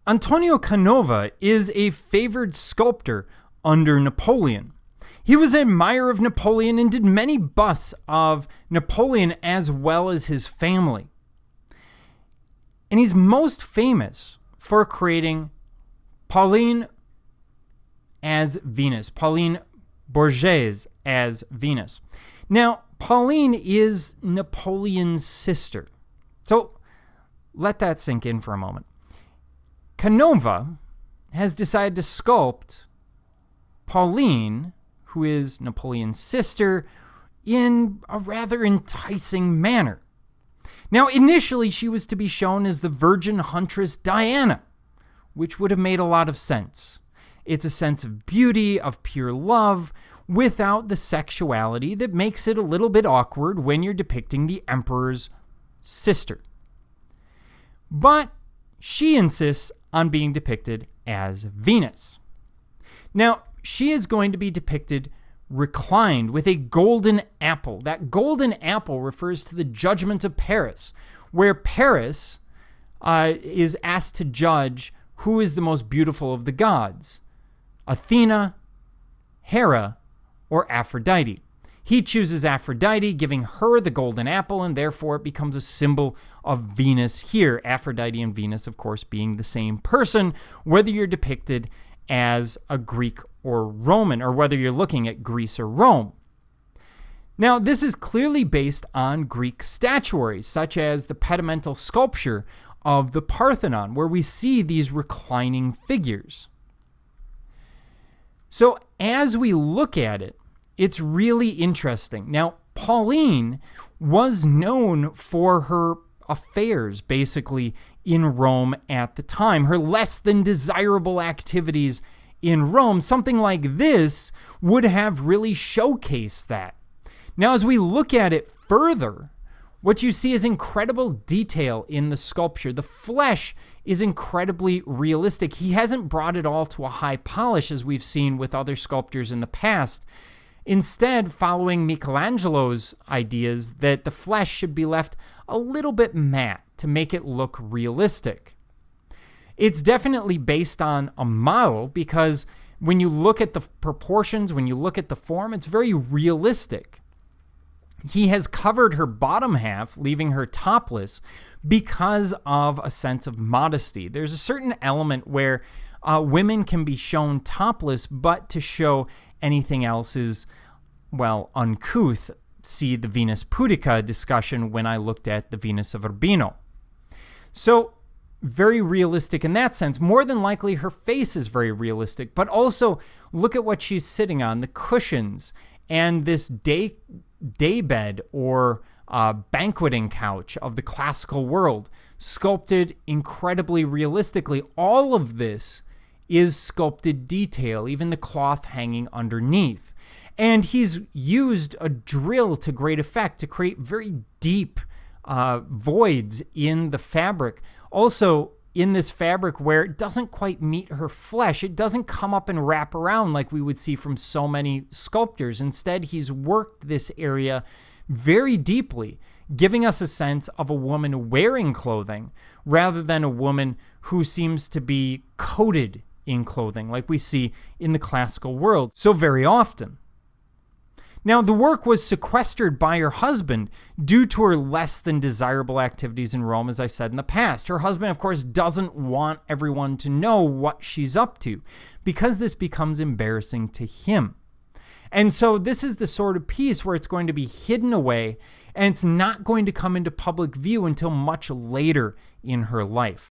Antonio Canova is a favored sculptor under Napoleon. He was an admirer of Napoleon and did many busts of Napoleon as well as his family. And he's most famous for creating Pauline as Venus, Pauline Borghese as Venus. Now, Pauline is Napoleon's sister. So let that sink in for a moment. Canova has decided to sculpt Pauline, who is Napoleon's sister, in a rather enticing manner. Now, initially, she was to be shown as the virgin huntress Diana, which would have made a lot of sense. It's a sense of beauty, of pure love, without the sexuality that makes it a little bit awkward when you're depicting the emperor's sister. But she insists on being depicted as Venus. Now, she is going to be depicted reclined with a golden apple. That golden apple refers to the judgment of Paris, where Paris is asked to judge who is the most beautiful of the gods, Athena, Hera, or Aphrodite. He chooses Aphrodite, giving her the golden apple, and therefore it becomes a symbol of Venus here. Aphrodite and Venus, of course, being the same person, whether you're depicted as a Greek or Roman, or whether you're looking at Greece or Rome. Now, this is clearly based on Greek statuaries, such as the pedimental sculpture of the Parthenon, where we see these reclining figures. So as we look at it, it's really interesting. Now, Pauline was known for her affairs, basically, in Rome at the time, her less than desirable activities in Rome. Something like this would have really showcased that. Now, as we look at it further, what you see is incredible detail in the sculpture. The flesh is incredibly realistic. He hasn't brought it all to a high polish as we've seen with other sculptors in the past. Instead, following Michelangelo's ideas that the flesh should be left a little bit matte to make it look realistic. It's definitely based on a model because when you look at the proportions, when you look at the form, it's very realistic. He has covered her bottom half, leaving her topless, because of a sense of modesty. There's a certain element where women can be shown topless, but to show anything else is, well, uncouth. See the Venus Pudica discussion when I looked at the Venus of Urbino. So, very realistic in that sense. More than likely, her face is very realistic, but also look at what she's sitting on, the cushions, and this daybed or banqueting couch of the classical world, sculpted incredibly realistically. All of this is sculpted detail, even the cloth hanging underneath. And he's used a drill to great effect to create very deep voids in the fabric. Also, in this fabric where it doesn't quite meet her flesh, it doesn't come up and wrap around like we would see from so many sculptors. Instead, he's worked this area very deeply, giving us a sense of a woman wearing clothing rather than a woman who seems to be coated in clothing like we see in the classical world so very often. Now, the work was sequestered by her husband due to her less than desirable activities in Rome, as I said in the past. Her husband, of course, doesn't want everyone to know what she's up to because this becomes embarrassing to him. And so this is the sort of piece where it's going to be hidden away and it's not going to come into public view until much later in her life.